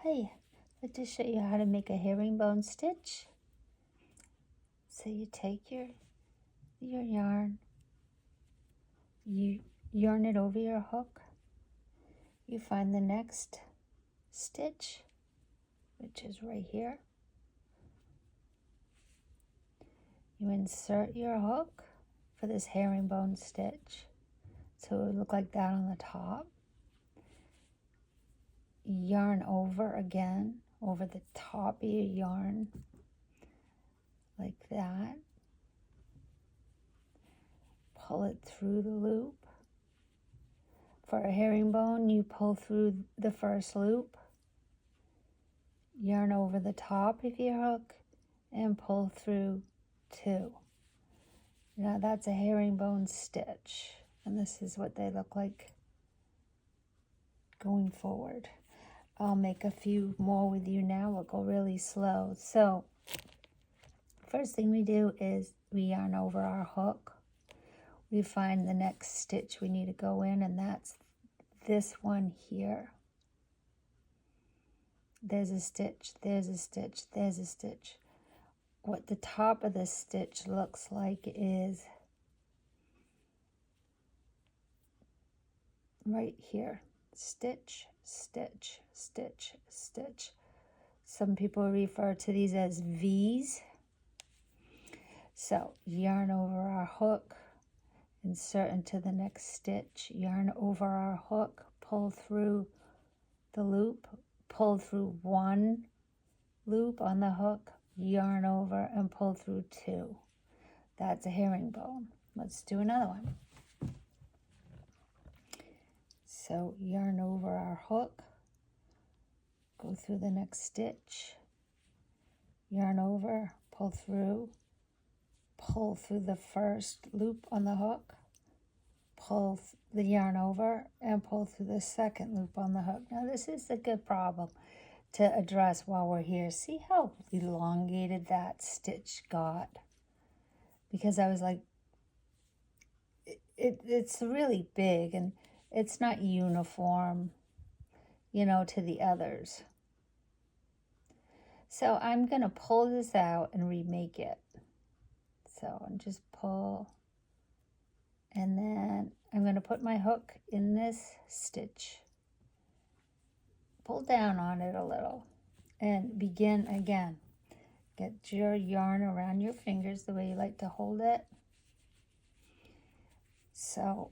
Hi, I'd like to show you how to make a herringbone stitch. So you take your yarn, you yarn it over your hook, you find the next stitch, which is right here. You insert your hook for this herringbone stitch, so it would look like that on the top. Yarn over again, over the top of your yarn, like that. Pull it through the loop. For a herringbone, you pull through the first loop, yarn over the top of your hook, and pull through two. Now that's a herringbone stitch, and this is what they look like going forward. I'll make a few more with you now. We'll go really slow. So first thing we do is we yarn over our hook. We find the next stitch we need to go in, and that's this one here. There's a stitch, there's a stitch, there's a stitch. What the top of this stitch looks like is right here. Stitch, stitch, stitch, stitch. Some people refer to these as V's. So yarn over our hook, insert into the next stitch, yarn over our hook, pull through the loop, pull through one loop on the hook, yarn over and pull through two. That's a herringbone. Let's do another one. So yarn over our hook, go through the next stitch, yarn over, pull through the first loop on the hook, pull the yarn over and pull through the second loop on the hook. Now this is a good problem to address while we're here. See how elongated that stitch got? Because I was like, it's really big and it's not uniform, you know, to the others. So I'm going to pull this out and remake it. So I'm just pull, and then I'm going to put my hook in this stitch. Pull down on it a little and begin again. Get your yarn around your fingers the way you like to hold it. So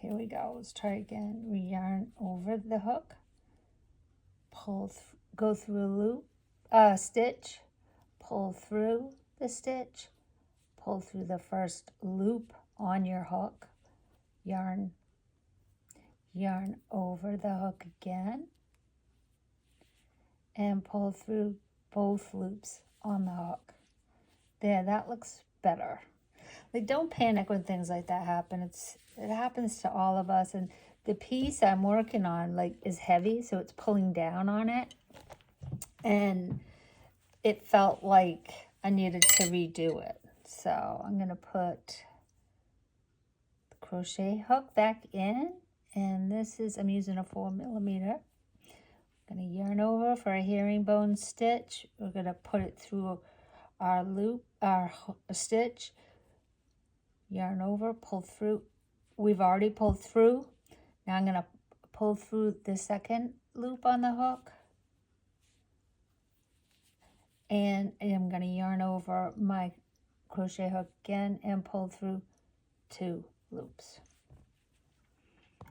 here we go. Let's try again. We yarn over the hook, go through a loop, stitch, pull through the stitch, pull through the first loop on your hook, yarn over the hook again, and pull through both loops on the hook. There, that looks better. Like, don't panic when things like that happen. It happens to all of us, and the piece I'm working on is heavy, so it's pulling down on it, and it felt like I needed to redo it. So I'm gonna put the crochet hook back in, and I'm using a 4mm. I'm gonna yarn over for a herringbone stitch. We're gonna put it through our loop, our stitch, yarn over, pull through. We've already pulled through. Now I'm gonna pull through the second loop on the hook, and I'm gonna yarn over my crochet hook again and pull through two loops.